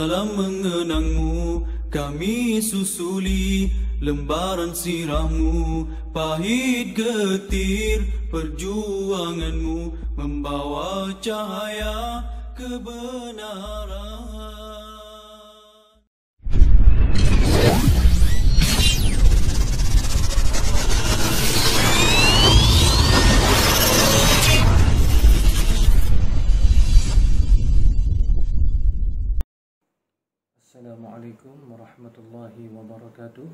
dalam mengenangmu kami susuli lembaran sirahmu, pahit getir perjuanganmu membawa cahaya kebenaran. Assalamualaikum warahmatullahi wabarakatuh.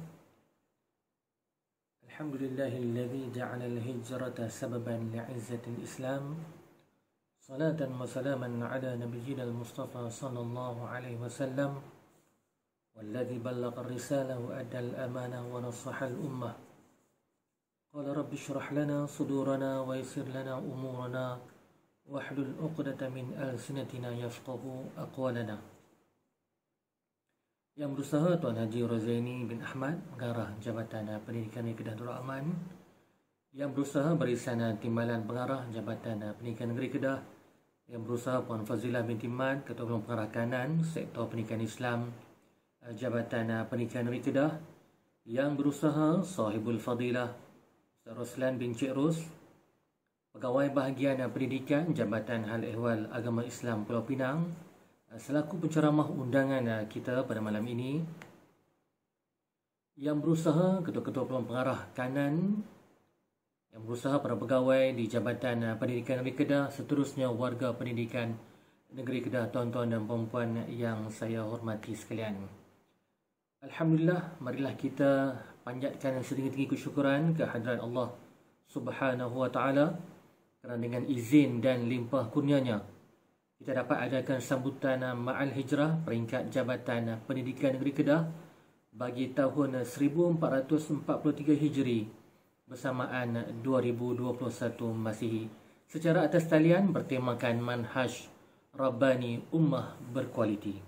Alhamdulillahilladzi ja'ala al-hijrata sababan li'izzatil Islam. Salatan wa salaman ala nabiyyina al-Mustafa sallallahu alaihi wasallam. Walladzi ballagha ar-risalah wa adda al-amanah wa nasaha al-ummah. Qala rabbi shrah lana sudurana wa yassir lana umurana wahlul 'uqdatam min alsinatina yafqahu aqwalana. Yang berusaha Tuan Haji Rozaini bin Ahmad, Pengarah Jabatan Pendidikan Negeri Kedah Darul Aman. Yang berusaha Barisan Timbalan Pengarah Jabatan Pendidikan Negeri Kedah. Yang berusaha Puan Fazilah binti Mat, Ketua Umum Pengarah Kanan Sektor Pendidikan Islam Jabatan Pendidikan Negeri Kedah. Yang berusaha Sahibul Fadilah Ustaz Roslan bin Cik Ros, Pegawai Bahagian Pendidikan Jabatan Hal Ehwal Agama Islam Pulau Pinang, selaku penceramah undangan kita pada malam ini. Yang berusaha Ketua-Ketua Peluang Pengarah Kanan, yang berusaha para pegawai di Jabatan Pendidikan Negeri Kedah, seterusnya warga pendidikan Negeri Kedah, tuan-tuan dan puan-puan yang saya hormati sekalian. Alhamdulillah, marilah kita panjatkan setinggi-tinggi kesyukuran ke hadirat Allah Subhanahu wa taala kerana dengan izin dan limpah kurnianya kita dapat adakan sambutan Ma'al Hijrah peringkat Jabatan Pendidikan Negeri Kedah bagi tahun 1443 Hijri bersamaan 2021 Masihi secara atas talian bertemakan Manhaj Rabbani Ummah Berkualiti.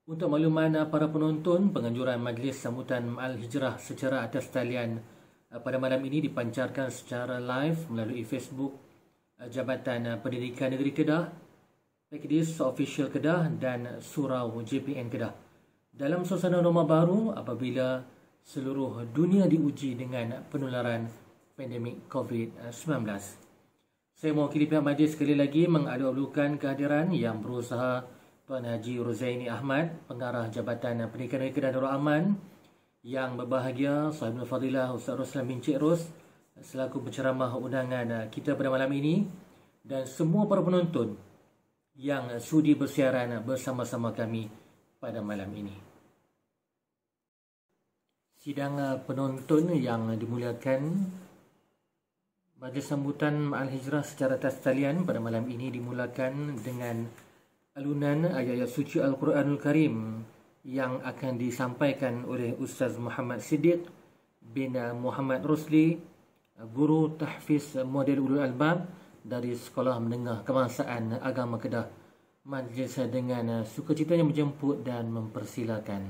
Untuk makluman para penonton, penganjuran majlis sambutan Ma'al Hijrah secara atas talian pada malam ini dipancarkan secara live melalui Facebook Jabatan Pendidikan Negeri Kedah, Pekdis Official Kedah dan Surau JPN Kedah. Dalam suasana norma baru apabila seluruh dunia diuji dengan penularan pandemik COVID-19. Saya mewakili pihak majlis sekali lagi mengalu-alukan kehadiran yang berusaha Tuan Haji Rozaini Ahmad, Pengarah Jabatan Pendidikan Negeri Kedah Darul Aman, yang berbahagia Sahibul Fadilah Ustaz Roslan bin Cik Ros selaku penceramah undangan kita pada malam ini, dan semua para penonton yang sudi bersiaran bersama-sama kami pada malam ini. Sidang penonton yang dimuliakan, majlis sambutan Ma'al Hijrah secara atas talian pada malam ini dimulakan dengan alunan ayat-ayat suci Al-Quranul Karim yang akan disampaikan oleh Ustaz Muhammad Siddiq bin Muhammad Rosli, Guru Tahfiz Model Ulul Albab dari Sekolah Menengah Kebangsaan Agama Kedah. Majlis dengan sukacitanya menjemput dan mempersilakan.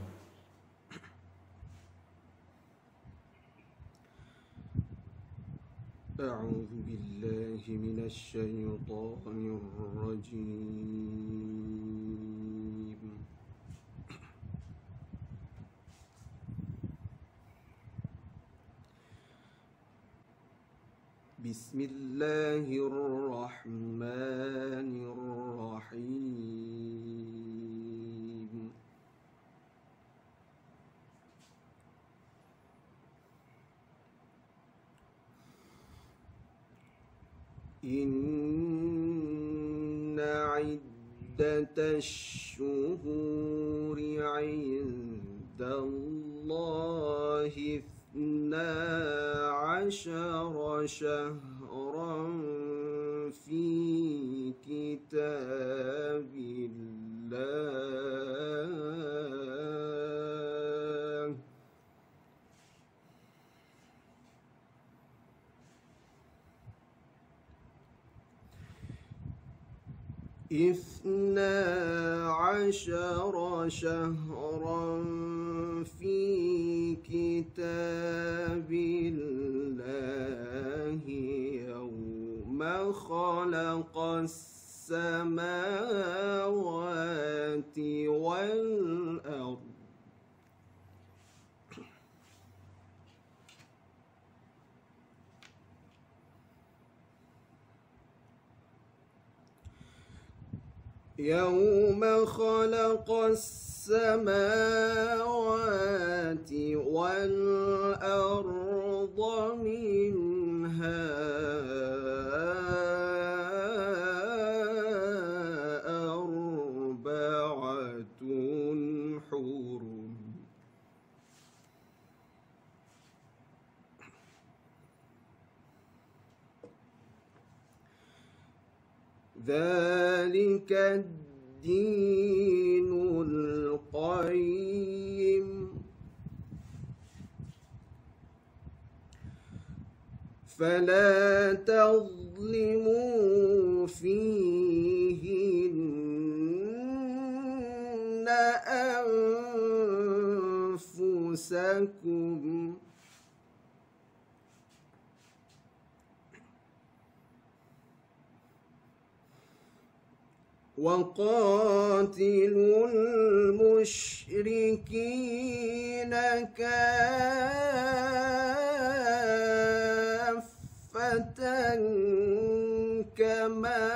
A'udzu billahi minasy syaithanir rajim. Bismillahirrahmanirrahim. Inna iddatash shuhuri 'indallahi عشر شهرا في كتاب الله اثنا عشر شهرا في كتاب الله يوم خلق السماوات يوم خلق السماوات والأرض منها أربعة حرم ذلك الدين القيم فلا تظلموا فيهن أنفسكم وقاتلوا المشركين كافة كما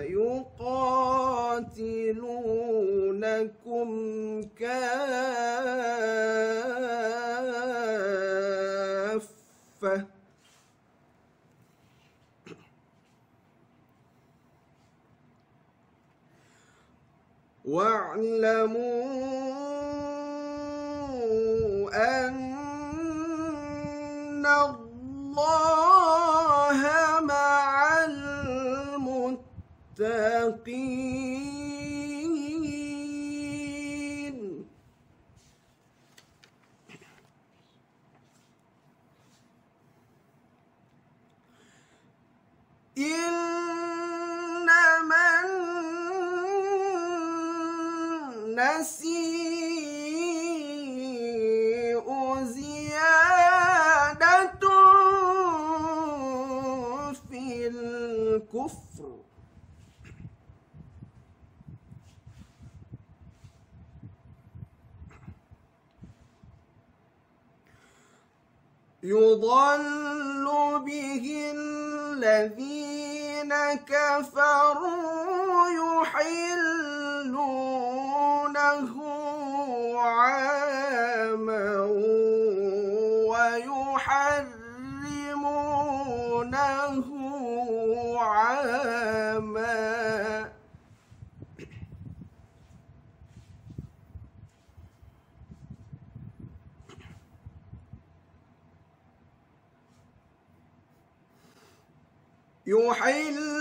يقاتلونكم كافة واعلموا أن الله مع المتقين إنما النسيء زيادة في الكفر يضل به الذين كفروا يحلونه عاما ويحرمونه عاما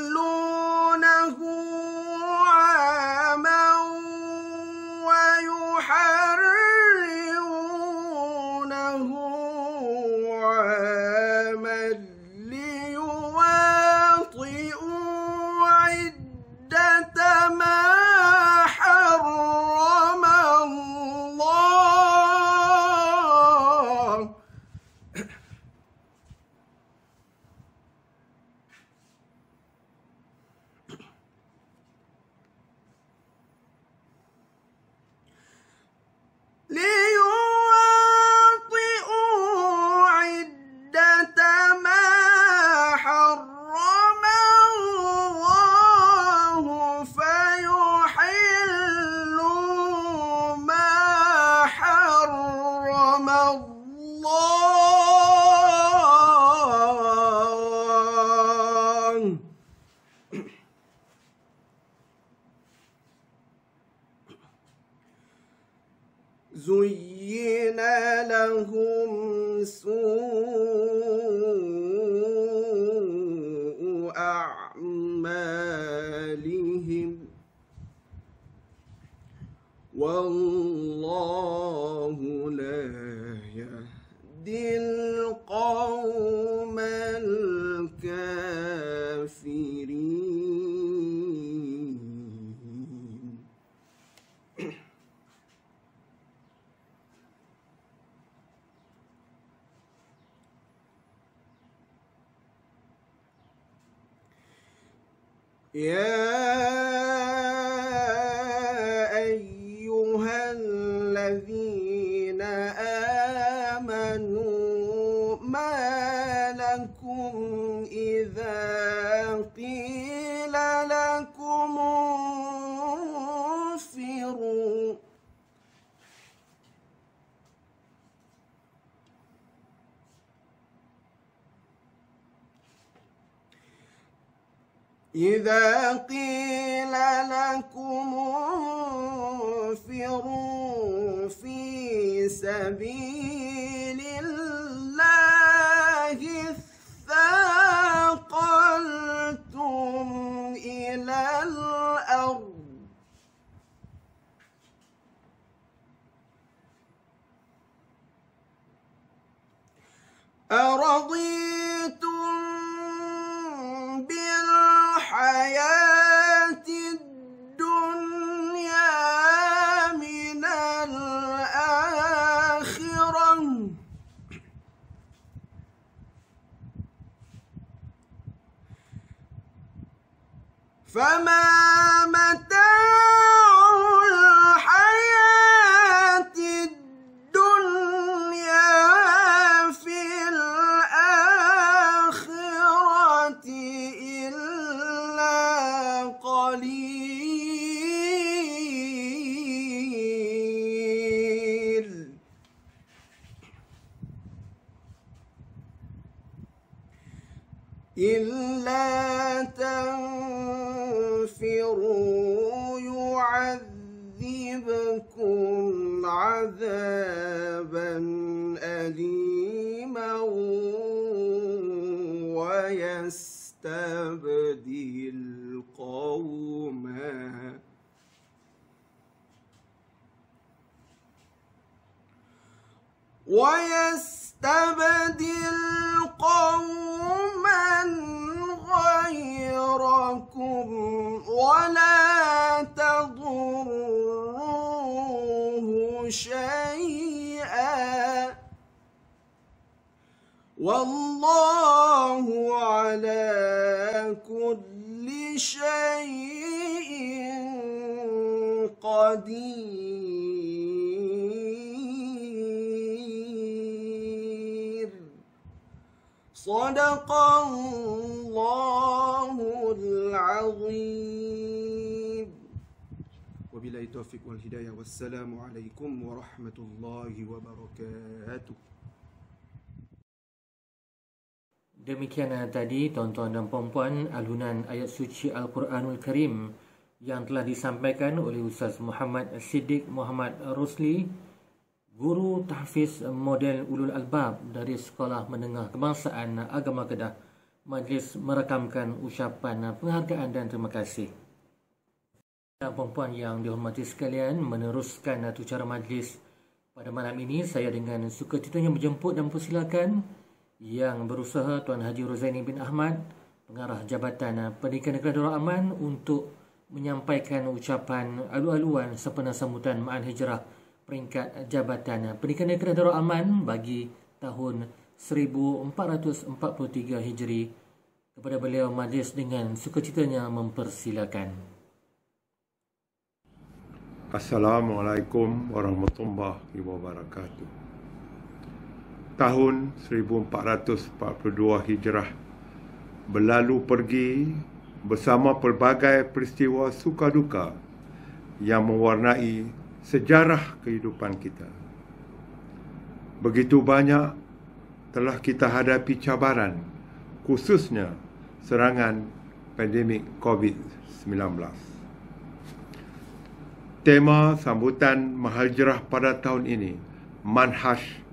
يحلونه عاما ويحرمونه عاما ليواطئوا عدة ما حرم الله ليواطئوا عدة ما حرم الله فيحلوا ما حرم الله زين لهم سوء أعمالهم والله لا يهدي القوم الكافرين يا أيها الذين آمنوا ما لكم إذا قيل لكم إذا قيل لكم انفروا في سبيل الله اثاقلتم إلى الأرض أرضيتم بالحياة الدنيا من الآخرة فما متاع الحياة الدنيا في الآخرة إلا قليل إلا تنفروا يعذبكم عذابا أليما ويستبدل قوما غيركم ولا تضروه شيئا والله على كل شيء قدير صدق الله العظيم وبالله التوفيق والهداية والسلام عليكم ورحمة الله وبركاته. Demikian tadi tuan-tuan dan puan-puan alunan ayat suci Al-Quranul Karim yang telah disampaikan oleh Ustaz Muhammad Siddiq Muhammad Rosli, guru tahfiz model Ulul Albab dari Sekolah Menengah Kebangsaan Agama Kedah. Majlis merakamkan ucapan penghargaan dan terima kasih. Dan puan-puan yang dihormati sekalian, meneruskan acara majlis pada malam ini, saya dengan sukacitanya menjemput dan persilakan yang berusaha Tuan Haji Rozaini bin Ahmad, Pengarah Jabatan Pendidikan Negeri Darul Aman, untuk menyampaikan ucapan alu-aluan sempena sambutan Ma'al Hijrah peringkat Jabatan Pendidikan Negeri Darul Aman bagi tahun 1443 Hijri. Kepada beliau, majlis dengan sukacitanya mempersilakan. Assalamualaikum warahmatullahi wabarakatuh. Tahun 1442 Hijrah berlalu pergi bersama pelbagai peristiwa suka duka yang mewarnai sejarah kehidupan kita. Begitu banyak telah kita hadapi cabaran, khususnya serangan pandemik COVID-19. Tema sambutan Ma'al Hijrah pada tahun ini, Manhaj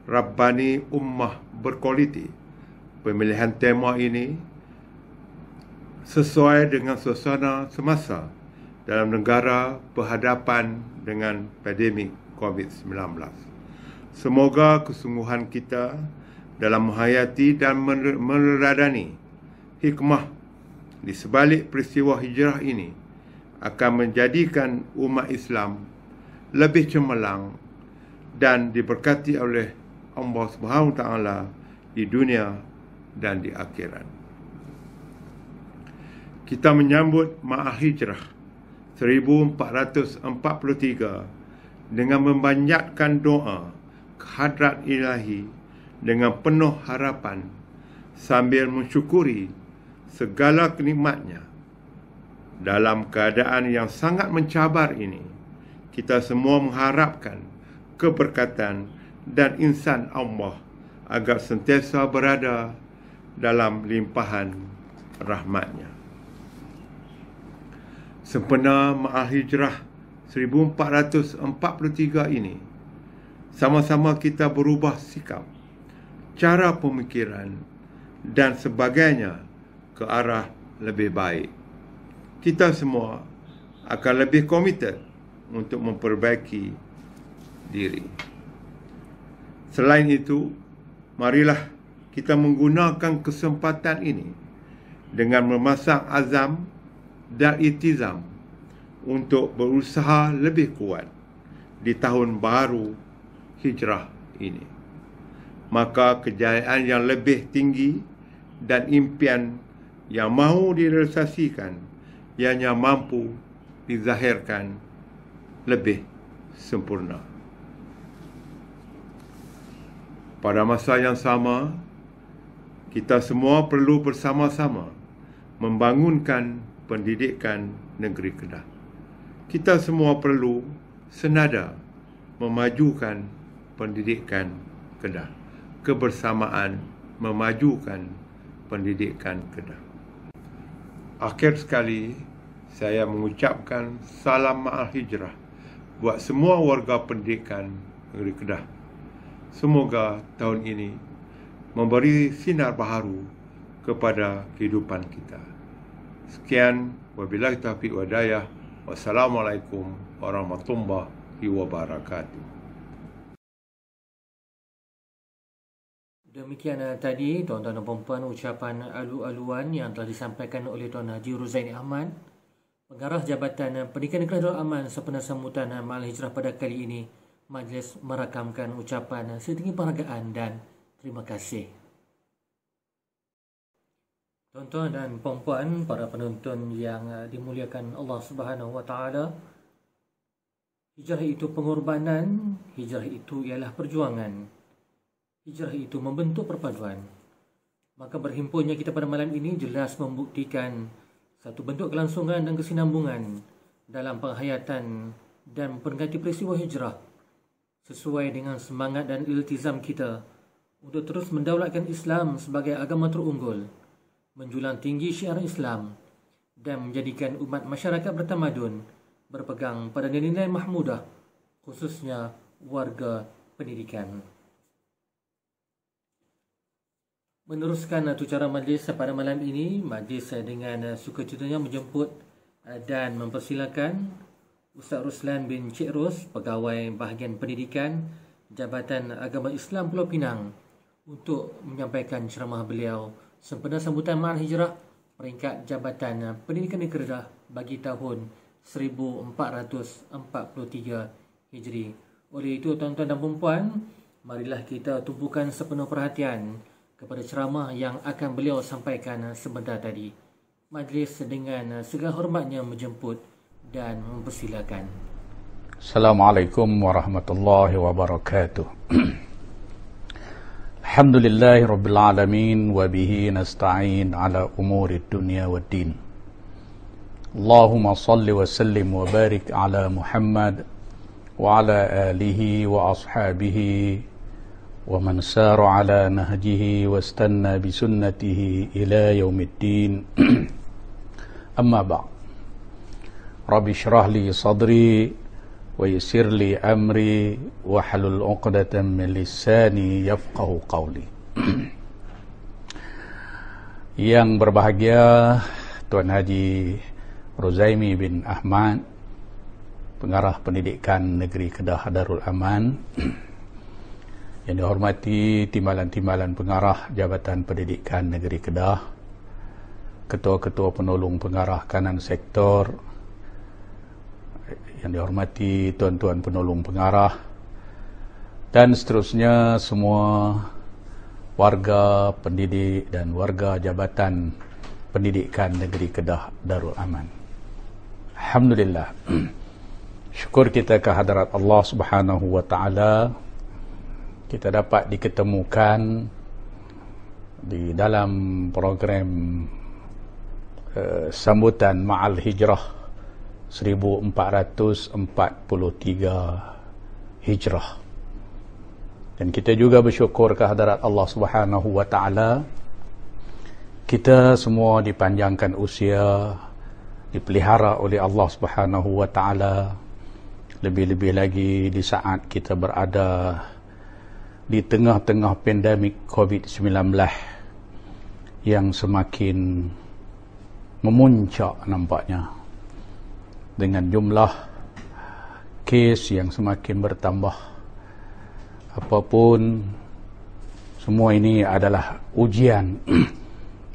Rabbani Ummah Berkualiti. Pemilihan tema ini sesuai dengan suasana semasa dalam negara berhadapan dengan pandemik COVID-19. Semoga kesungguhan kita dalam menghayati dan meneladani hikmah di sebalik peristiwa hijrah ini akan menjadikan umat Islam lebih cemerlang dan diberkati oleh Allah SWT di dunia dan di akhirat. Kita menyambut Ma'al Hijrah 1443 dengan membanjatkan doa kehadrat Ilahi dengan penuh harapan sambil mensyukuri segala kenikmatnya. Dalam keadaan yang sangat mencabar ini, kita semua mengharapkan keberkatan dan insan Allah agar sentiasa berada dalam limpahan rahmatnya. sempena Ma'al Hijrah 1443 ini, sama-sama kita berubah sikap, cara pemikiran dan sebagainya ke arah lebih baik. Kita semua akan lebih komited untuk memperbaiki diri. Selain itu, marilah kita menggunakan kesempatan ini dengan memasang azam dan iltizam untuk berusaha lebih kuat di tahun baru hijrah ini. Maka kejayaan yang lebih tinggi dan impian yang mahu direalisasikan ianya mampu dizahirkan lebih sempurna. Pada masa yang sama, kita semua perlu bersama-sama membangunkan pendidikan negeri Kedah. Kita semua perlu senada memajukan pendidikan Kedah. Kebersamaan memajukan pendidikan Kedah. Akhir sekali, saya mengucapkan salam Ma'al Hijrah buat semua warga pendidikan negeri Kedah. Semoga tahun ini memberi sinar baharu kepada kehidupan kita. Sekian, wabillahi taufiq wal hidayah. Wassalamualaikum warahmatullahi wabarakatuh. Demikian tadi tuan-tuan dan puan-puan ucapan alu-aluan yang telah disampaikan oleh Tuan Haji Ruzaini Ahmad, Pengarah Jabatan Pendidikan Negeri Darul Aman sempena sambutan Ma'al Hijrah pada kali ini. Majlis merakamkan ucapan setinggi penghargaan dan terima kasih. Tuan-tuan dan puan-puan, para penonton yang dimuliakan Allah Subhanahu Wa Taala, hijrah itu pengorbanan, hijrah itu ialah perjuangan. Hijrah itu membentuk perpaduan. Maka berhimpunnya kita pada malam ini jelas membuktikan satu bentuk kelangsungan dan kesinambungan dalam penghayatan dan pengganti peristiwa hijrah, sesuai dengan semangat dan iltizam kita untuk terus mendaulatkan Islam sebagai agama terunggul, menjulang tinggi syiar Islam dan menjadikan umat masyarakat bertamadun berpegang pada nilai-nilai mahmudah, khususnya warga pendidikan. Meneruskan acara majlis pada malam ini, majlis dengan sukacitanya menjemput dan mempersilakan Ustaz Ruslan bin Cik Ros, Pegawai Bahagian Pendidikan Jabatan Agama Islam Pulau Pinang, untuk menyampaikan ceramah beliau sempena sambutan Ma'al Hijrah peringkat Jabatan Pendidikan Negeri Kedah bagi tahun 1443 Hijri. Oleh itu, tuan-tuan dan puan-puan, marilah kita tumpukan sepenuh perhatian kepada ceramah yang akan beliau sampaikan sebentar tadi. Majlis dengan segala hormatnya menjemput dan mempersilakan. Assalamualaikum warahmatullahi wabarakatuh. Alhamdulillahi rabbil alamin wa bihi nasta'in ala umuri dunya waddin. Allahumma salli wa sallim wa barik ala Muhammad wa ala alihi wa ashabihi ومن سار على نهجه واستنى بسنته إلى يوم الدين. أما بعد، رب اشرح لي صدري ويسر لي أمري واحلل عقدة من لساني يفقه قولي. Yang berbahagia Tuan Haji Ruzaini bin Ahmad, Pengarah Pendidikan Negeri Kedah Darul Aman, yang dihormati timbalan-timbalan pengarah Jabatan Pendidikan Negeri Kedah, ketua-ketua penolong pengarah kanan sektor, yang dihormati tuan-tuan penolong pengarah, dan seterusnya semua warga pendidik dan warga Jabatan Pendidikan Negeri Kedah Darul Aman. Alhamdulillah. Syukur kita ke hadirat Allah Subhanahu Wa Taala, kita dapat diketemukan di dalam program sambutan Ma'al Hijrah 1443 Hijrah. Dan kita juga bersyukur ke hadirat Allah Subhanahu Wa Taala, kita semua dipanjangkan usia, dipelihara oleh Allah Subhanahu wa taala, lebih-lebih lagi di saat kita berada di tengah-tengah pandemik COVID-19 yang semakin memuncak nampaknya, dengan jumlah kes yang semakin bertambah. Apapun, semua ini adalah ujian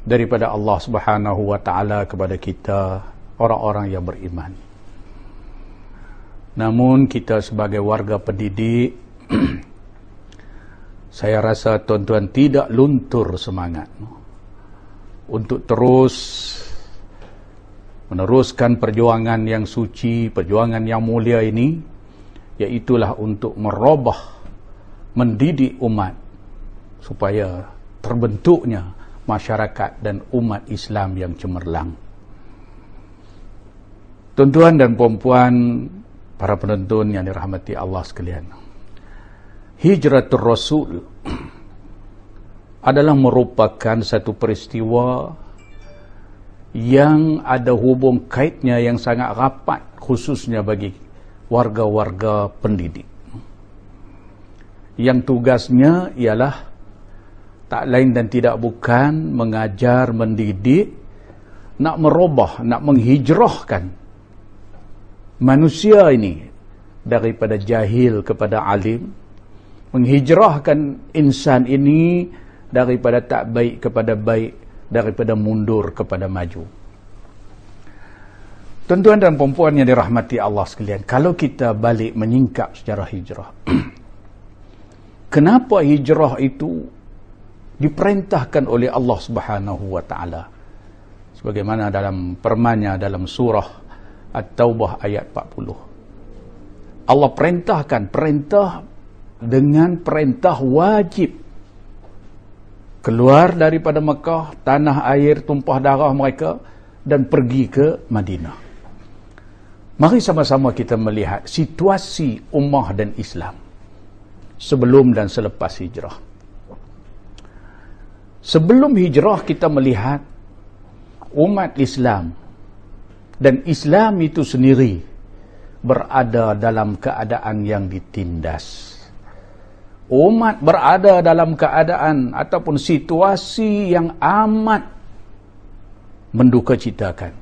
daripada Allah Subhanahu wa taala kepada kita, orang-orang yang beriman. Namun kita sebagai warga pendidik, saya rasa tuan-tuan tidak luntur semangat untuk terus meneruskan perjuangan yang suci, perjuangan yang mulia ini, iaitulah untuk merubah, mendidik umat supaya terbentuknya masyarakat dan umat Islam yang cemerlang. Tuan-tuan dan puan-puan, para penonton yang dirahmati Allah sekalian, Hijratul Rasul adalah merupakan satu peristiwa yang ada hubung kaitnya yang sangat rapat, khususnya bagi warga-warga pendidik, yang tugasnya ialah tak lain dan tidak bukan mengajar, mendidik, nak merubah, nak menghijrahkan manusia ini daripada jahil kepada alim, menghijrahkan insan ini daripada tak baik kepada baik, daripada mundur kepada maju. Tuan-tuan dan puan-puan yang dirahmati Allah sekalian, kalau kita balik menyingkap sejarah hijrah, kenapa hijrah itu diperintahkan oleh Allah Subhanahu wa taala? Sebagaimana dalam firman-Nya dalam surah At-Taubah ayat 40. Allah perintahkan, perintah dengan perintah wajib, keluar daripada Mekah, tanah air tumpah darah mereka, dan pergi ke Madinah. Mari sama-sama kita melihat situasi ummah dan Islam sebelum dan selepas hijrah. Sebelum hijrah kita melihat umat Islam dan Islam itu sendiri berada dalam keadaan yang ditindas. Umat berada dalam keadaan ataupun situasi yang amat mendukacitakan,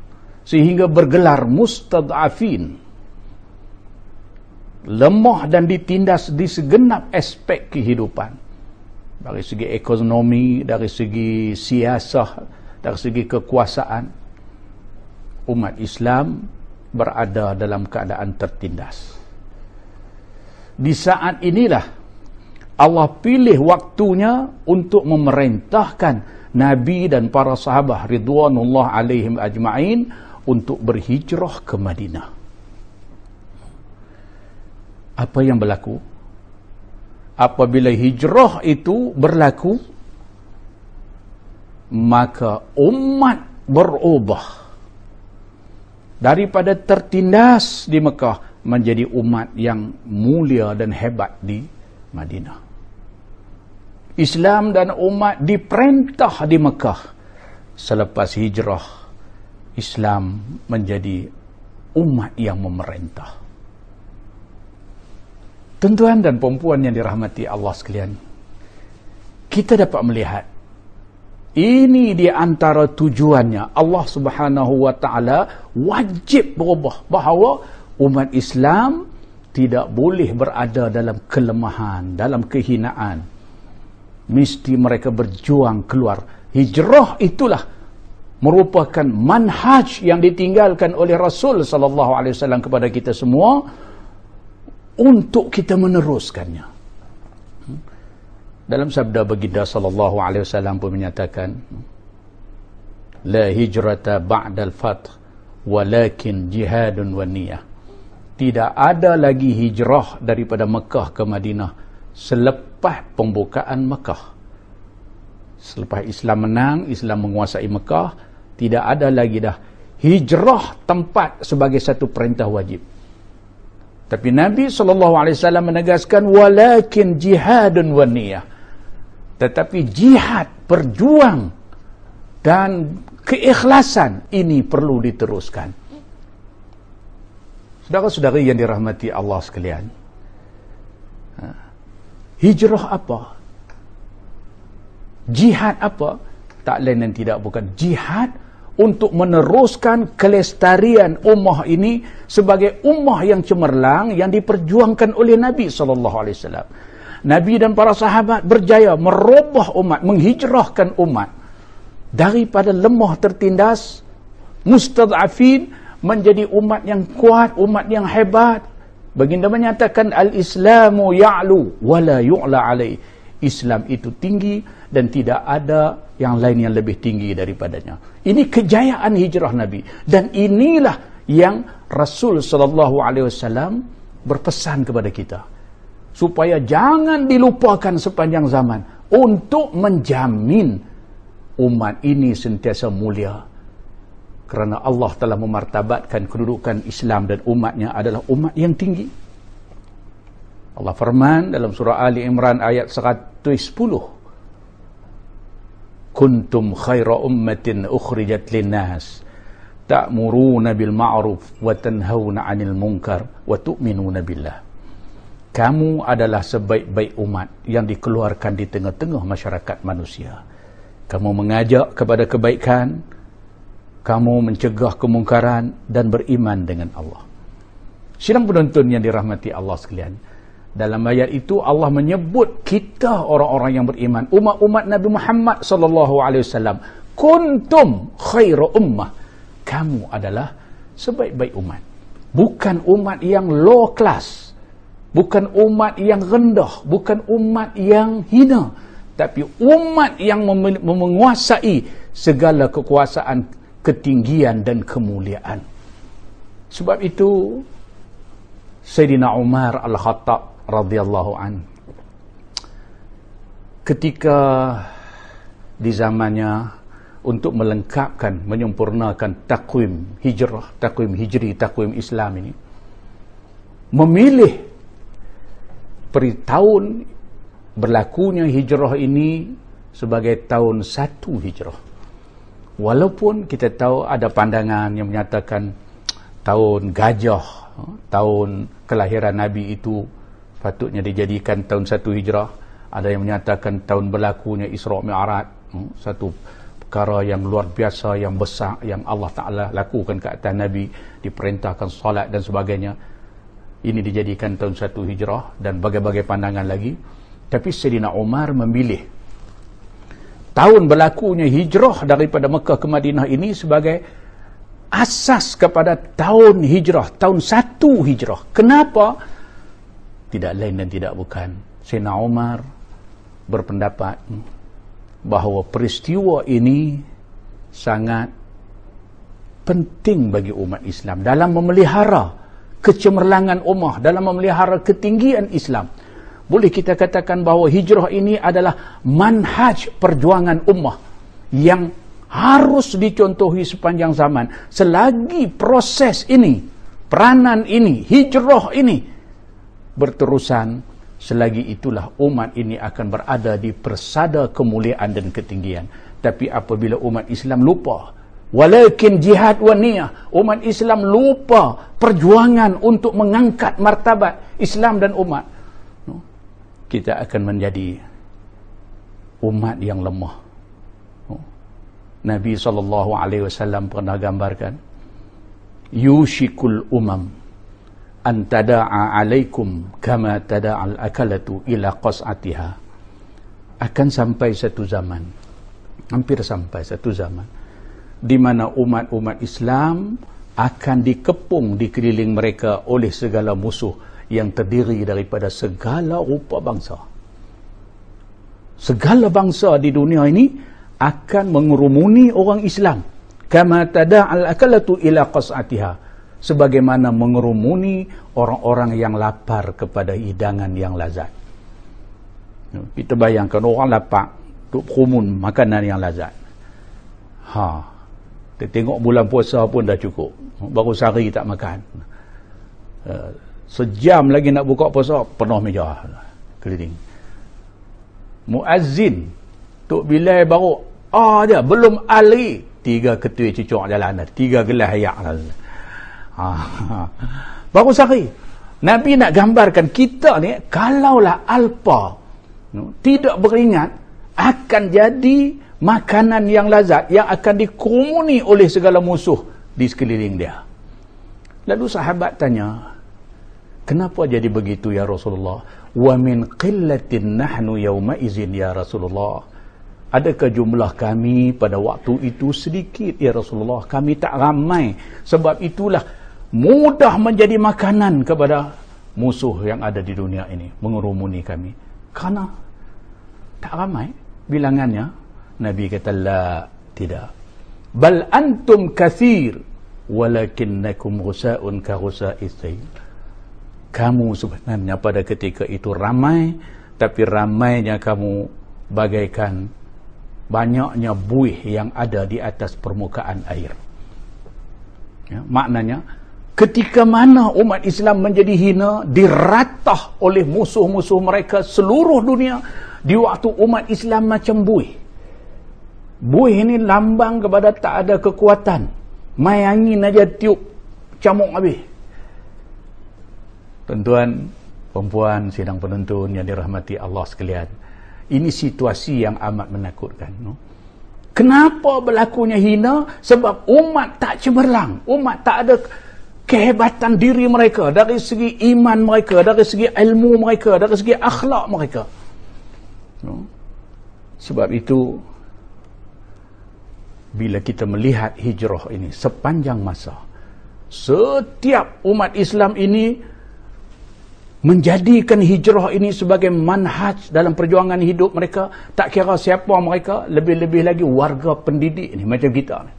sehingga bergelar mustad'afin, lemah dan ditindas di segenap aspek kehidupan, dari segi ekonomi, dari segi siasah, dari segi kekuasaan. Umat Islam berada dalam keadaan tertindas. Di saat inilah Allah pilih waktunya untuk memerintahkan Nabi dan para sahabat ridwanullah alaihim ajma'in untuk berhijrah ke Madinah. Apa yang berlaku? Apabila hijrah itu berlaku, maka umat berubah daripada tertindas di Mekah menjadi umat yang mulia dan hebat di Madinah. Islam dan umat diperintah di Mekah. Selepas hijrah, Islam menjadi umat yang memerintah. Tuan-tuan dan puan-puan yang dirahmati Allah sekalian, kita dapat melihat ini di antara tujuannya Allah Subhanahu wa taala wajib berubah, bahawa umat Islam tidak boleh berada dalam kelemahan, dalam kehinaan. Mesti mereka berjuang keluar. Hijrah itulah merupakan manhaj yang ditinggalkan oleh Rasul sallallahu alaihi wasallam kepada kita semua untuk kita meneruskannya. Dalam sabda baginda sallallahu alaihi wasallam pun menyatakan, la hijrata ba'dal fath walakin jihadun wa niyah. Tidak ada lagi hijrah daripada Mekah ke Madinah selepas pembukaan Mekah. Selepas Islam menang, Islam menguasai Mekah, tidak ada lagi dah hijrah tempat sebagai satu perintah wajib. Tapi Nabi SAW menegaskan walakin jihadun wa niyah. Tetapi jihad, berjuang dan keikhlasan ini perlu diteruskan. Saudara-saudari yang dirahmati Allah sekalian, hijrah apa? Jihad apa? Tak lain dan tidak bukan jihad untuk meneruskan kelestarian ummah ini sebagai ummah yang cemerlang yang diperjuangkan oleh Nabi SAW. Nabi dan para sahabat berjaya merubah umat, menghijrahkan umat daripada lemah tertindas, mustad'afin, menjadi umat yang kuat, umat yang hebat. Baginda menyatakan al-Islamu ya'lu wa la yu'la alaih. Islam itu tinggi dan tidak ada yang lain yang lebih tinggi daripadanya. Ini kejayaan hijrah Nabi, dan inilah yang Rasul sallallahu alaihi wasallam berpesan kepada kita supaya jangan dilupakan sepanjang zaman untuk menjamin umat ini sentiasa mulia, kerana Allah telah memartabatkan kedudukan Islam dan umatnya adalah umat yang tinggi. Allah firman dalam surah Ali Imran ayat 110, kuntum khaira ummatin ukhrijat linnas ta'muruna bil ma'ruf wa tanhauna 'anil munkar wa tu'minuna billah. Kamu adalah sebaik-baik umat yang dikeluarkan di tengah-tengah masyarakat manusia. Kamu mengajak kepada kebaikan, kamu mencegah kemungkaran dan beriman dengan Allah. Sidang penonton yang dirahmati Allah sekalian, dalam ayat itu Allah menyebut kita orang-orang yang beriman, umat-umat Nabi Muhammad sallallahu alaihi wasallam, kuntum khairu ummah. Kamu adalah sebaik-baik umat. Bukan umat yang low class, bukan umat yang rendah, bukan umat yang hina, tapi umat yang menguasai segala kekuasaan, ketinggian dan kemuliaan. Sebab itu Sayyidina Umar Al-Khattab radhiyallahu an, ketika di zamannya untuk melengkapkan, menyempurnakan takwim hijrah, takwim hijri, takwim Islam ini, memilih tahun berlakunya hijrah ini sebagai tahun 1 hijrah. Walaupun kita tahu ada pandangan yang menyatakan tahun gajah, tahun kelahiran Nabi itu patutnya dijadikan tahun 1 hijrah. Ada yang menyatakan tahun berlakunya Isra' Mi'raj, satu perkara yang luar biasa, yang besar, yang Allah Ta'ala lakukan ke atas Nabi, diperintahkan salat dan sebagainya. Ini dijadikan tahun 1 hijrah dan berbagai pandangan lagi. Tapi Sayyidina Umar memilih tahun berlakunya hijrah daripada Mekah ke Madinah ini sebagai asas kepada tahun hijrah, tahun 1 hijrah. Kenapa? Tidak lain dan tidak bukan, Sayyidina Umar berpendapat bahawa peristiwa ini sangat penting bagi umat Islam dalam memelihara kecemerlangan ummah, dalam memelihara ketinggian Islam. Boleh kita katakan bahawa hijrah ini adalah manhaj perjuangan ummah yang harus dicontohi sepanjang zaman. Selagi proses ini, peranan ini, hijrah ini berterusan, selagi itulah umat ini akan berada di persada kemuliaan dan ketinggian. Tapi apabila umat Islam lupa, walakin jihad wa niyah, umat Islam lupa perjuangan untuk mengangkat martabat Islam dan umat, kita akan menjadi umat yang lemah. Nabi SAW pernah gambarkan, yushikul umam an tada'a alaikum kama tada'al akalatu ila qas'atiha. Akan sampai satu zaman, hampir sampai satu zaman, di mana umat-umat Islam akan dikepung di keliling mereka oleh segala musuh yang terdiri daripada segala rupa bangsa. Segala bangsa di dunia ini akan mengerumuni orang Islam, kama tada'al akalatu ila qas'atiha, sebagaimana mengerumuni orang-orang yang lapar kepada hidangan yang lazat. Kita bayangkan orang lapar untuk kerumun makanan yang lazat. Kita tengok bulan puasa pun dah cukup, baru sehari tak makan, sejam lagi nak buka puasa, penuh meja keliling. Muazzin Tok Bilal baru dia belum ali 3 ketui cucuk jalan, 3 gelas ayak. Baru sehari. Nabi nak gambarkan kita ni, kalaulah alpa tidak beringat, akan jadi makanan yang lazat yang akan dikerumuni oleh segala musuh di sekeliling dia. Lalu sahabat tanya, kenapa jadi begitu ya Rasulullah? Wa min qillatin nahnu yawma izin ya Rasulullah. Adakah jumlah kami pada waktu itu sedikit ya Rasulullah? Kami tak ramai. Sebab itulah mudah menjadi makanan kepada musuh yang ada di dunia ini, mengerumuni kami. Karena tak ramai bilangannya. Nabi kata, la, tidak. Bal antum kathir, walakinnakum ghusa'un ka ghusa'is sayl. Kamu sebenarnya pada ketika itu ramai, tapi ramainya kamu bagaikan banyaknya buih yang ada di atas permukaan air. Ya, maknanya, ketika mana umat Islam menjadi hina, diratah oleh musuh-musuh mereka seluruh dunia, di waktu umat Islam macam buih. Buih ini lambang kepada tak ada kekuatan. Mai angin aja tiup, camuk habis. Tuan-tuan, perempuan, sidang penonton yang dirahmati Allah sekalian, ini situasi yang amat menakutkan. No? Kenapa berlakunya hina? Sebab umat tak cemerlang. Umat tak ada kehebatan diri mereka, dari segi iman mereka, dari segi ilmu mereka, dari segi akhlak mereka. No? Sebab itu, bila kita melihat hijrah ini sepanjang masa, setiap umat Islam ini menjadikan hijrah ini sebagai manhaj dalam perjuangan hidup mereka. Tak kira siapa mereka, lebih-lebih lagi warga pendidik ni macam kita ni.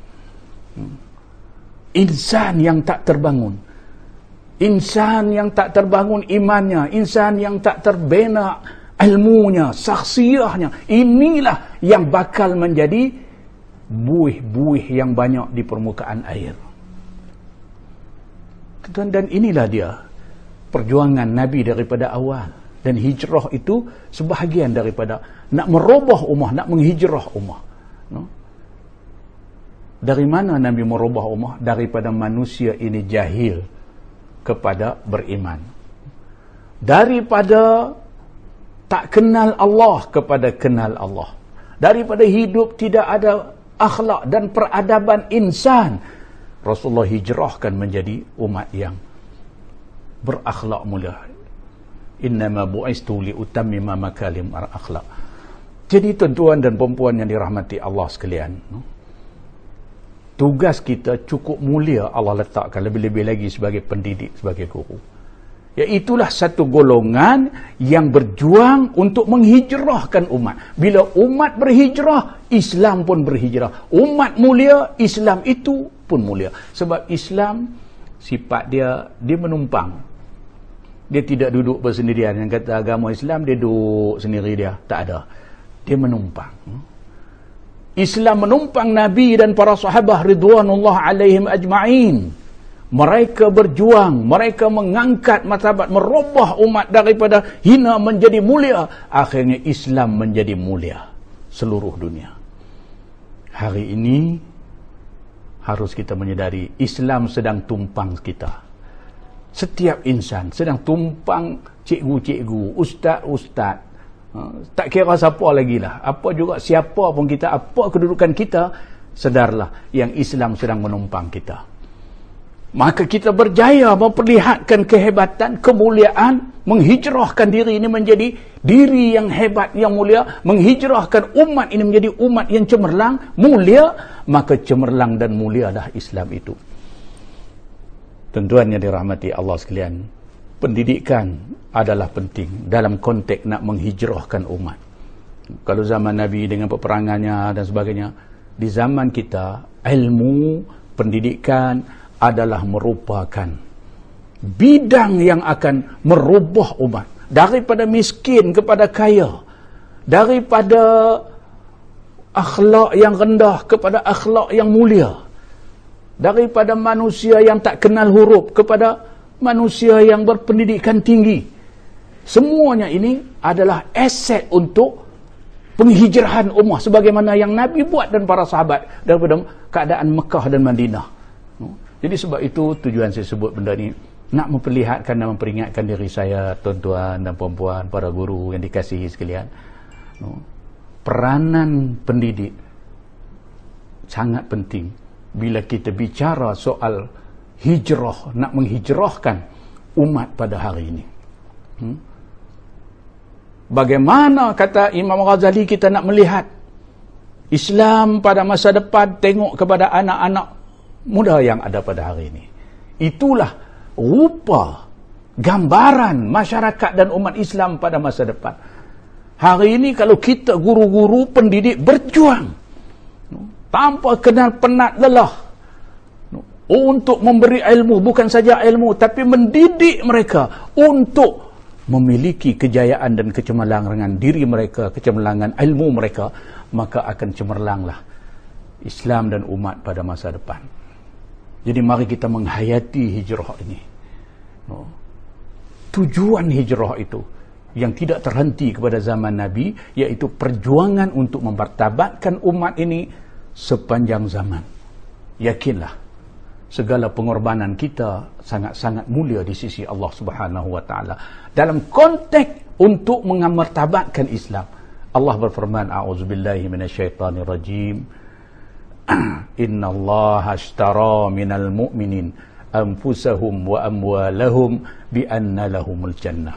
Insan yang tak terbangun, insan yang tak terbangun imannya, insan yang tak terbina ilmunya, saksiahnya, inilah yang bakal menjadi buih-buih yang banyak di permukaan air. Dan inilah dia perjuangan Nabi daripada awal. Dan hijrah itu sebahagian daripada nak merubah ummah, nak menghijrah ummah. No? Dari mana Nabi merubah ummah? Daripada manusia ini jahil kepada beriman. Daripada tak kenal Allah kepada kenal Allah. Daripada hidup tidak ada akhlak dan peradaban insan, Rasulullah hijrahkan menjadi umat yang berakhlak mulia. Innama bu'istu li utammima makalim al-akhlak. Jadi tuan-tuan dan perempuan yang dirahmati Allah sekalian, tugas kita cukup mulia Allah letakkan, lebih-lebih lagi sebagai pendidik, sebagai guru. Iaitulah satu golongan yang berjuang untuk menghijrahkan umat. Bila umat berhijrah, Islam pun berhijrah. Umat mulia, Islam itu pun mulia. Sebab Islam, sifat dia menumpang. Dia tidak duduk bersendirian. Yang kata agama Islam, dia duduk sendiri dia. Tak ada. Dia menumpang. Islam menumpang Nabi dan para sahabat ridwanullah alaihim ajma'in. Mereka berjuang, mereka mengangkat martabat, merubah umat daripada hina menjadi mulia. Akhirnya Islam menjadi mulia seluruh dunia. Hari ini harus kita menyadari Islam sedang tumpang kita. Setiap insan sedang tumpang cikgu-cikgu, ustaz-ustaz. Tak kira siapa lagi lah. Apa juga siapa pun kita, apa kedudukan kita, sedarlah yang Islam sedang menumpang kita. Maka kita berjaya memperlihatkan kehebatan, kemuliaan, menghijrahkan diri ini menjadi diri yang hebat, yang mulia, menghijrahkan umat ini menjadi umat yang cemerlang, mulia, maka cemerlang dan mulialah Islam itu. Tuan-tuan yang dirahmati Allah sekalian, pendidikan adalah penting dalam konteks nak menghijrahkan umat. Kalau zaman Nabi dengan peperangannya dan sebagainya, di zaman kita ilmu, pendidikan adalah merupakan bidang yang akan merubah umat daripada miskin kepada kaya, daripada akhlak yang rendah kepada akhlak yang mulia, daripada manusia yang tak kenal huruf kepada manusia yang berpendidikan tinggi. Semuanya ini adalah aset untuk penghijrahan ummah sebagaimana yang Nabi buat dan para sahabat daripada keadaan Mekah dan Madinah. Jadi sebab itu tujuan saya sebut benda ni, nak memperlihatkan dan memperingatkan diri saya, tuan-tuan dan puan-puan, para guru yang dikasihi sekalian, peranan pendidik sangat penting bila kita bicara soal hijrah, nak menghijrahkan umat pada hari ini. Bagaimana, kata Imam Ghazali, kita nak melihat Islam pada masa depan, tengok kepada anak-anak muda yang ada pada hari ini. Itulah rupa gambaran masyarakat dan umat Islam pada masa depan. Hari ini kalau kita guru-guru pendidik berjuang tanpa kenal penat lelah untuk memberi ilmu, bukan saja ilmu, tapi mendidik mereka untuk memiliki kejayaan dan kecemerlangan diri mereka, kecemerlangan ilmu mereka, maka akan cemerlanglah Islam dan umat pada masa depan. Jadi mari kita menghayati hijrah ini. Tujuan hijrah itu yang tidak terhenti kepada zaman Nabi, yaitu perjuangan untuk mempertabatkan umat ini sepanjang zaman. Yakinlah, segala pengorbanan kita sangat-sangat mulia di sisi Allah Subhanahu wa taala dalam konteks untuk mengamartabatkan Islam. Allah berfirman, a'udzubillahi minasyaitonir rajim, innallaha ashtara minal mu'minin anfusahum wa amwalahum bi anna lahumul jannah.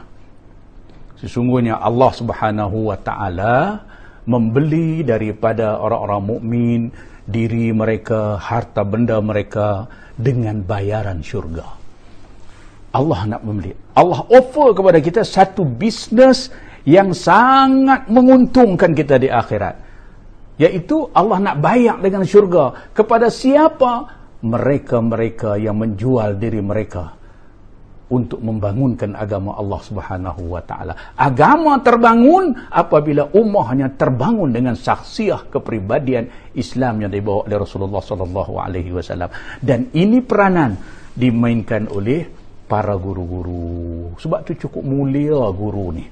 Sesungguhnya Allah Subhanahu wa taala membeli daripada orang-orang mukmin diri mereka, harta benda mereka dengan bayaran syurga. Allah nak membeli. Allah offer kepada kita satu bisnes yang sangat menguntungkan kita di akhirat, yaitu Allah nak bayar dengan syurga kepada siapa? Mereka-mereka yang menjual diri mereka untuk membangunkan agama Allah Subhanahu wa taala. Agama terbangun apabila ummahnya terbangun dengan saksiah kepribadian Islam yang dibawa oleh Rasulullah sallallahu alaihi wasallam. Dan ini peranan dimainkan oleh para guru-guru. Sebab tu cukup mulia guru ni.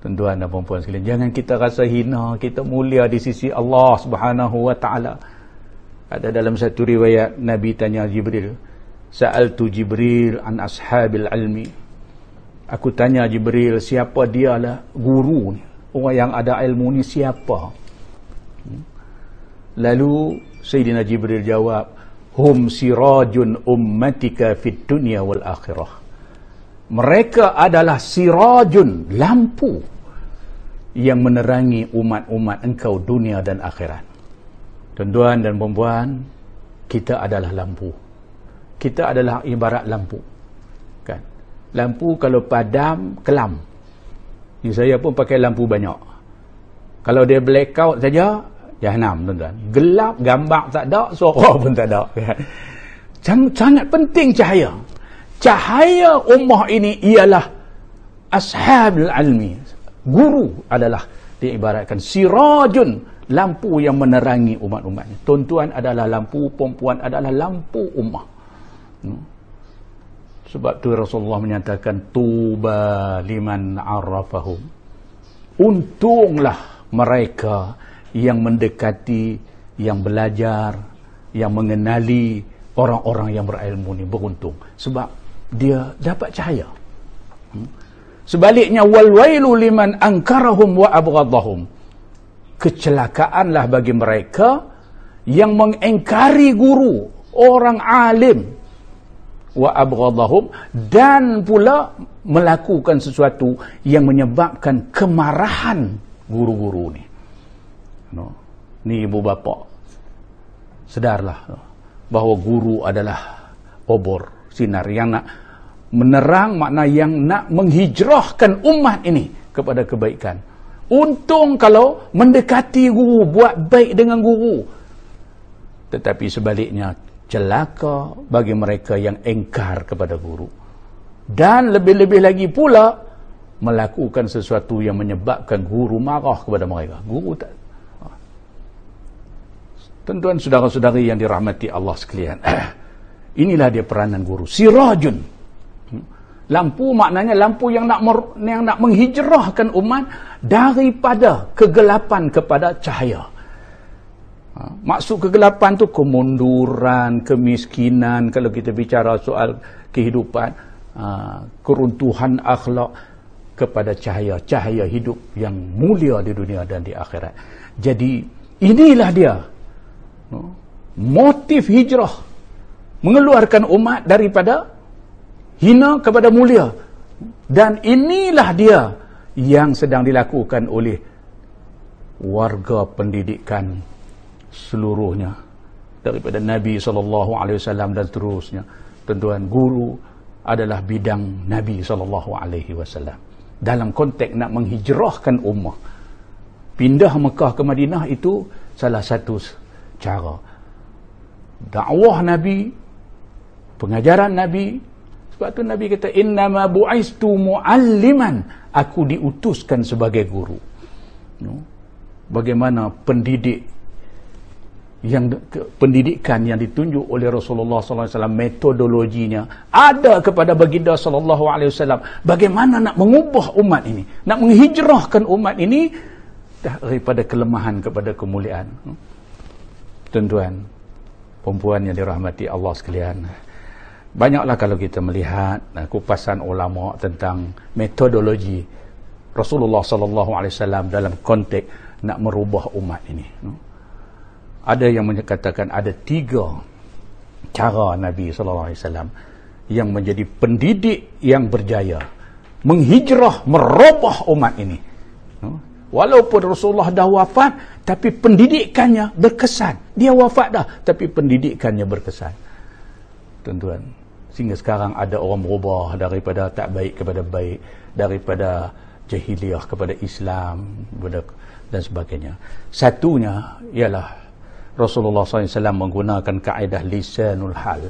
Tuan-tuan dan puan-puan sekalian, jangan kita rasa hina, kita mulia di sisi Allah Subhanahu wa taala. Ada dalam satu riwayat Nabi tanya Jibril, Sa'altu Jibril an ashabil ilmi. Aku tanya Jibril, siapa dialah guru ni? Orang yang ada ilmu ni siapa? Lalu Sayyidina Jibril jawab, hum sirajun ummatika fid dunya wal akhirah. Mereka adalah sirajun, lampu yang menerangi umat-umat engkau dunia dan akhirat. Tuan-tuan dan puan-puan, kita adalah lampu. Kita adalah ibarat lampu. Kan? Lampu kalau padam, kelam. Ni saya pun pakai lampu banyak. Kalau dia blackout saja, jahanam, tuan-tuan. Gelap, gambar tak ada, suara pun tak ada. Sangat penting cahaya. Cahaya ummah ini ialah ashabul ilmi. Guru adalah diibaratkan sirajun, lampu yang menerangi umat-umatnya. Tuan-tuan adalah lampu, perempuan adalah lampu ummah. Sebab tu Rasulullah menyatakan, tuba liman arafahum. Untunglah mereka yang mendekati, yang belajar, yang mengenali orang-orang yang berilmu ni, beruntung. Sebab dia dapat cahaya. Sebaliknya, wal wailu liman angkarahum wa abghadahum. Kecelakaanlah bagi mereka yang mengingkari guru, orang alim, wa abghadahum, dan pula melakukan sesuatu yang menyebabkan kemarahan guru-guru ni. Ni ibu bapa, sedarlah bahawa guru adalah obor, sinar yang nak menerang, makna yang nak menghijrahkan umat ini kepada kebaikan. Untung kalau mendekati guru, buat baik dengan guru. Tetapi sebaliknya, celaka bagi mereka yang engkar kepada guru. Dan lebih-lebih lagi pula, melakukan sesuatu yang menyebabkan guru marah kepada mereka. Guru tak. Tuan-tuan, saudara-saudari yang dirahmati Allah sekalian, inilah dia peranan guru. Sirajun. Lampu maknanya lampu yang nak menghijrahkan umat daripada kegelapan kepada cahaya. Maksud kegelapan tu kemunduran, kemiskinan. Kalau kita bicara soal kehidupan, keruntuhan akhlak kepada cahaya hidup yang mulia di dunia dan di akhirat. Jadi inilah dia motif hijrah, mengeluarkan umat daripada hina kepada mulia. Dan inilah dia yang sedang dilakukan oleh warga pendidikan seluruhnya, daripada Nabi SAW dan seterusnya. Tuan-tuan, guru adalah bidang Nabi SAW. Dalam konteks nak menghijrahkan ummah, pindah Mekah ke Madinah, itu salah satu cara. Dakwah Nabi, pengajaran Nabi. Sebab tu Nabi kata, innama bu'istu mu'alliman, aku diutuskan sebagai guru. Bagaimana pendidikan yang ditunjuk oleh Rasulullah SAW, metodologinya ada kepada baginda SAW. Bagaimana nak mengubah umat ini, nak menghijrahkan umat ini daripada kelemahan kepada kemuliaan. Tuan-tuan, perempuan yang dirahmati Allah sekalian, banyaklah kalau kita melihat kupasan ulama tentang metodologi Rasulullah SAW dalam konteks nak merubah umat ini. Ada yang menyatakan ada 3 cara Nabi SAW yang menjadi pendidik yang berjaya menghijrah, merubah umat ini. Walaupun Rasulullah dah wafat, tapi pendidikannya berkesan. Dia wafat dah, tapi pendidikannya berkesan. Tuan-tuan, sehingga sekarang ada orang berubah daripada tak baik kepada baik, daripada jahiliyah kepada Islam dan sebagainya. Satunya ialah Rasulullah SAW menggunakan kaedah lisanul hal,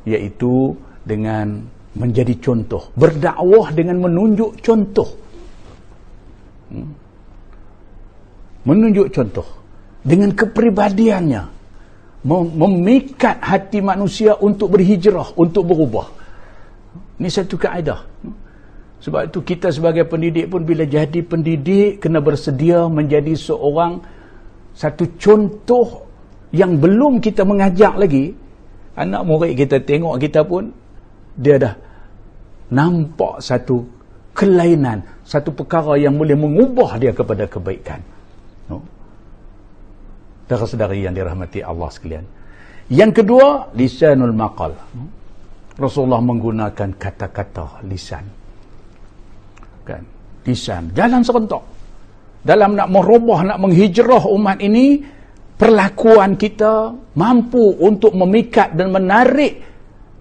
iaitu dengan menjadi contoh, berdakwah dengan menunjuk contoh. Menunjuk contoh dengan kepribadiannya, memikat hati manusia untuk berhijrah, untuk berubah. Ini satu kaedah. Sebab itu kita sebagai pendidik pun, bila jadi pendidik, kena bersedia menjadi satu contoh yang belum kita mengajak lagi. Anak murid kita tengok kita pun, dia dah nampak satu kelainan, satu perkara yang boleh mengubah dia kepada kebaikan. Saudara-saudari yang dirahmati Allah sekalian. Yang kedua, lisanul maqal. Rasulullah menggunakan kata-kata lisan. Kan? Lisan, jalan serentak. Dalam nak merubah, nak menghijrah umat ini, perlakuan kita mampu untuk memikat dan menarik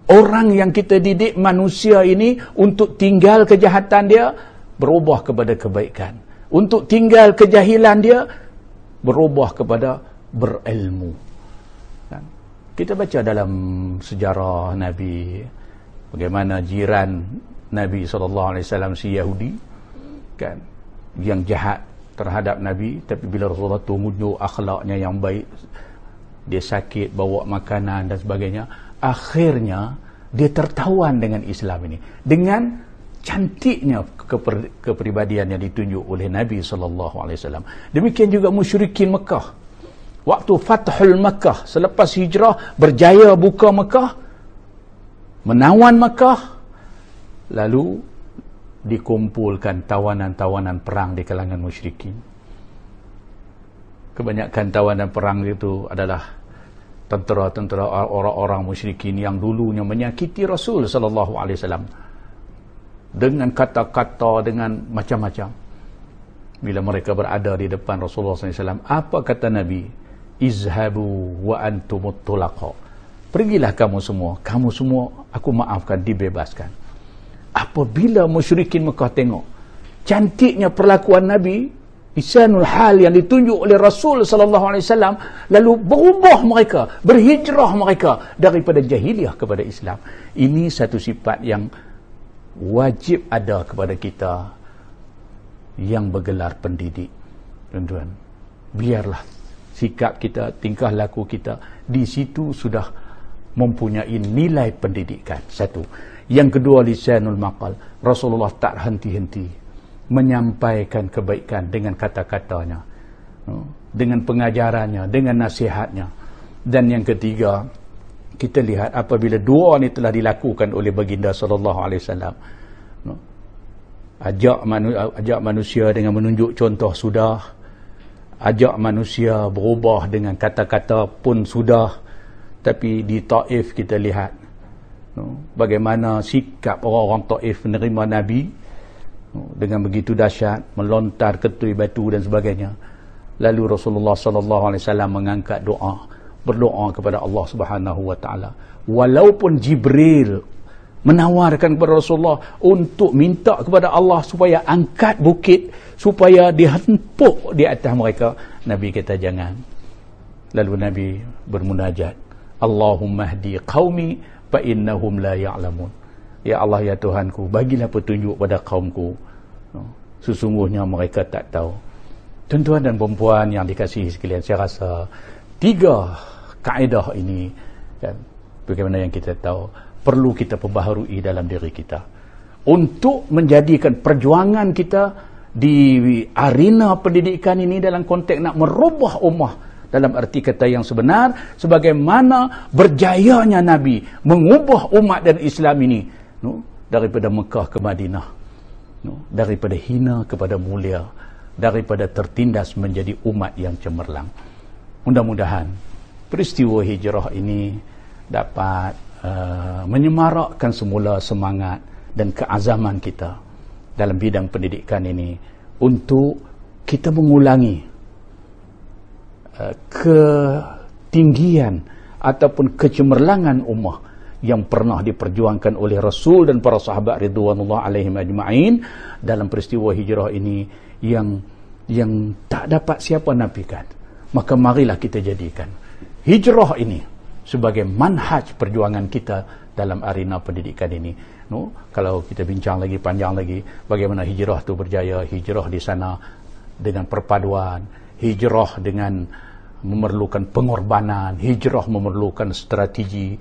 orang yang kita didik, manusia ini, untuk tinggal kejahatan dia, berubah kepada kebaikan. Untuk tinggal kejahilan dia, berubah kepada berilmu. Kan? Kita baca dalam sejarah Nabi, bagaimana jiran Nabi SAW si Yahudi, kan, yang jahat terhadap Nabi, tapi bila Rasulullah tunjuk akhlaknya yang baik, dia sakit, bawa makanan dan sebagainya, akhirnya dia tertawan dengan Islam ini, dengan cantiknya kepribadian yang ditunjuk oleh Nabi SAW. Demikian juga musyrikin Mekah. Waktu Fathul Mekah, selepas hijrah, berjaya buka Mekah, menawan Mekah, lalu dikumpulkan tawanan-tawanan perang di kalangan musyrikin. Kebanyakan tawanan perang itu adalah tentera-tentera, orang-orang musyrikin yang dulunya menyakiti Rasul SAW dengan kata-kata, dengan macam-macam. Bila mereka berada di depan Rasulullah SAW, apa kata Nabi? Izhabu wa antumut tulaqa. Pergilah kamu semua aku maafkan, dibebaskan. Apabila musyrikin Mekah tengok cantiknya perlakuan Nabi, lisanul hal yang ditunjuk oleh Rasul SAW, lalu berubah mereka, berhijrah mereka daripada jahiliyah kepada Islam. Ini satu sifat yang wajib ada kepada kita yang bergelar pendidik. Tuan-tuan, biarlah sikap kita, tingkah laku kita di situ sudah mempunyai nilai pendidikan. Satu. Yang kedua, lisanul maqal. Rasulullah tak henti-henti menyampaikan kebaikan dengan kata-katanya, dengan pengajarannya, dengan nasihatnya. Dan yang ketiga, kita lihat apabila doa ni telah dilakukan oleh baginda sallallahu alaihi wasallam, ajak manusia dengan menunjuk contoh sudah, ajak manusia berubah dengan kata-kata pun sudah. Tapi di Taif kita lihat bagaimana sikap orang-orang Taif menerima Nabi dengan begitu dahsyat, melontar ketui batu dan sebagainya. Lalu Rasulullah sallallahu alaihi wasallam mengangkat doa, berdoa kepada Allah Subhanahu wa taala. Walaupun Jibril menawarkan kepada Rasulullah untuk minta kepada Allah supaya angkat bukit, supaya dihempuk di atas mereka, Nabi kata jangan. Lalu Nabi bermunajat, Allahumma hdi qaumi fa innahum la ya'lamun. Ya Allah, ya Tuhanku, bagilah petunjuk pada kaumku, sesungguhnya mereka tak tahu. Tuan-tuan dan puan yang dikasihi sekalian, saya rasa 3 kaedah ini, kan, bagaimana yang kita tahu, perlu kita perbaharui dalam diri kita untuk menjadikan perjuangan kita di arena pendidikan ini dalam konteks nak merubah ummah dalam arti kata yang sebenar, sebagaimana berjayanya Nabi mengubah umat dan Islam ini daripada Mekah ke Madinah, daripada hina kepada mulia, daripada tertindas menjadi umat yang cemerlang. Mudah-mudahan peristiwa hijrah ini dapat menyemarakkan semula semangat dan keazaman kita dalam bidang pendidikan ini untuk kita mengulangi ketinggian ataupun kecemerlangan ummah yang pernah diperjuangkan oleh Rasul dan para sahabat ridwanullah alaihim ajma'in dalam peristiwa hijrah ini yang tak dapat siapa nafikan. Maka marilah kita jadikan hijrah ini sebagai manhaj perjuangan kita dalam arena pendidikan ini. Kalau kita bincang lagi panjang lagi bagaimana hijrah itu berjaya, hijrah di sana dengan perpaduan, hijrah dengan memerlukan pengorbanan, hijrah memerlukan strategi.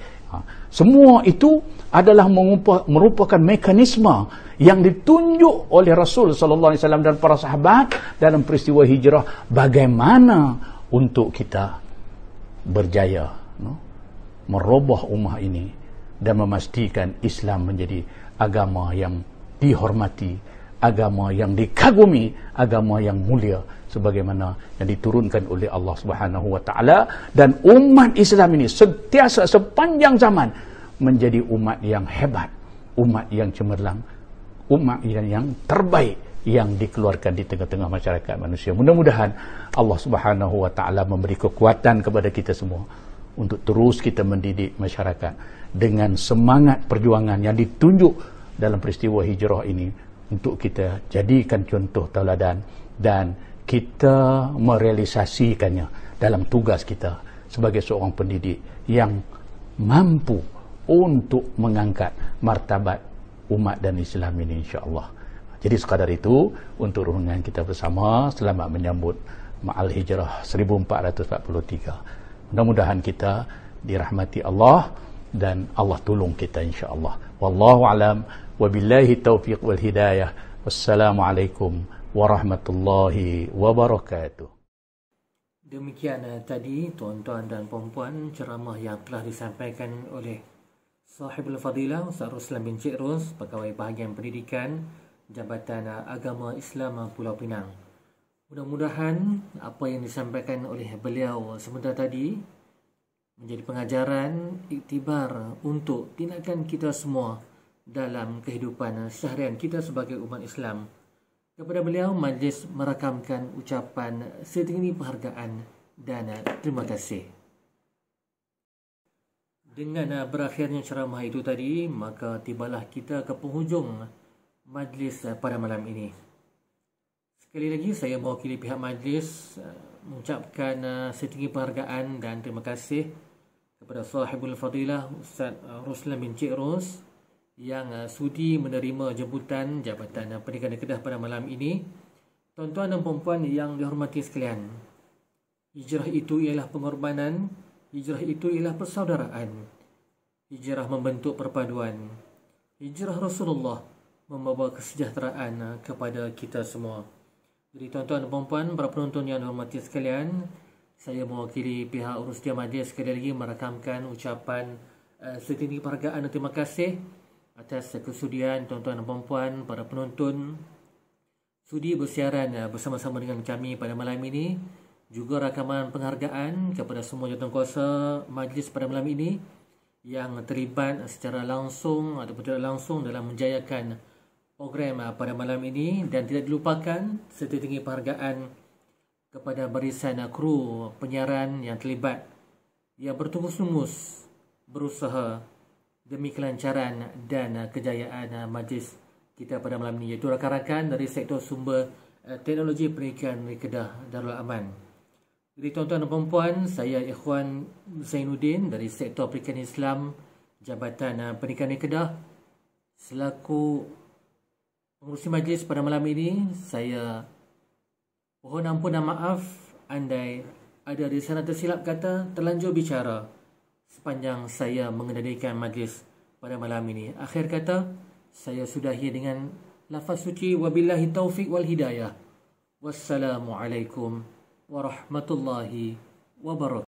Semua itu adalah merupakan mekanisme yang ditunjuk oleh Rasul sallallahu alaihi wasallam dan para sahabat dalam peristiwa hijrah, bagaimana untuk kita berjaya merubah ummah ini dan memastikan Islam menjadi agama yang dihormati, agama yang dikagumi, agama yang mulia sebagaimana yang diturunkan oleh Allah Subhanahu wa taala, dan umat Islam ini sentiasa sepanjang zaman menjadi umat yang hebat, umat yang cemerlang, umat yang terbaik yang dikeluarkan di tengah-tengah masyarakat manusia. Mudah-mudahan Allah Subhanahu wa taala memberi kekuatan kepada kita semua untuk terus kita mendidik masyarakat dengan semangat perjuangan yang ditunjuk dalam peristiwa hijrah ini untuk kita jadikan contoh tauladan dan kita merealisasikannya dalam tugas kita sebagai seorang pendidik yang mampu untuk mengangkat martabat umat dan Islam ini, insya-Allah. Jadi sekadar itu untuk renungan kita bersama. Selamat menyambut Ma'al Hijrah 1443. Mudah-mudahan kita dirahmati Allah dan Allah tolong kita, insya-Allah. Wallahu alam, wabillahi taufiq wal hidayah. Wassalamualaikum warahmatullahi wabarakatuh. Demikian tadi tuan-tuan dan puan-puan ceramah yang telah disampaikan oleh Sahibul Fadilah Ustaz Ruslan bin Cik Ros, Pegawai Bahagian Pendidikan Jabatan Agama Islam Pulau Pinang. Mudah-mudahan apa yang disampaikan oleh beliau sebentar tadi menjadi pengajaran iktibar untuk tindakan kita semua dalam kehidupan seharian kita sebagai umat Islam. Kepada beliau, majlis merakamkan ucapan setinggi penghargaan dan terima kasih. Dengan berakhirnya ceramah itu tadi, maka tibalah kita ke penghujung majlis pada malam ini. Sekali lagi saya mewakili pihak majlis mengucapkan setinggi penghargaan dan terima kasih kepada Sahibul Fadilah Ustaz Ruslan bin Cik Ros yang sudi menerima jemputan Jabatan Pendidikan Kedah pada malam ini. Tuan-tuan dan puan-puan yang dihormati sekalian, hijrah itu ialah pengorbanan, hijrah itu ialah persaudaraan, hijrah membentuk perpaduan, hijrah Rasulullah membawa kesejahteraan kepada kita semua. Jadi tuan-tuan dan puan-puan, para penonton yang dihormati sekalian, saya mewakili pihak urus dia majlis sekali lagi merakamkan ucapan setinggi penghargaan dan terima kasih atas kesudian tuan-tuan dan puan-puan, para penonton sudi bersiaran bersama-sama dengan kami pada malam ini. Juga rakaman penghargaan kepada semua jawatankuasa majlis pada malam ini yang terlibat secara langsung ataupun tidak langsung dalam menjayakan program pada malam ini, dan tidak dilupakan setinggi penghargaan kepada barisan kru penyiaran yang terlibat yang bertunggus-tunggus berusaha demi kelancaran dan kejayaan majlis kita pada malam ini, iaitu rakan-rakan dari sektor sumber teknologi pendidikan Negeri Kedah Darul Aman. Jadi tuan-tuan dan puan-puan, saya Ikhwan Zainuddin dari sektor pendidikan Islam Jabatan Pendidikan Negeri Kedah selaku pengurusi majlis pada malam ini. Saya mohon ampun dan maaf andai ada di sana tersilap kata, terlanjur bicara sepanjang saya mengendalikan majlis pada malam ini. Akhir kata, saya sudahi dengan lafaz suci wabillahi taufiq wal hidayah. Wassalamualaikum warahmatullahi wabarakatuh.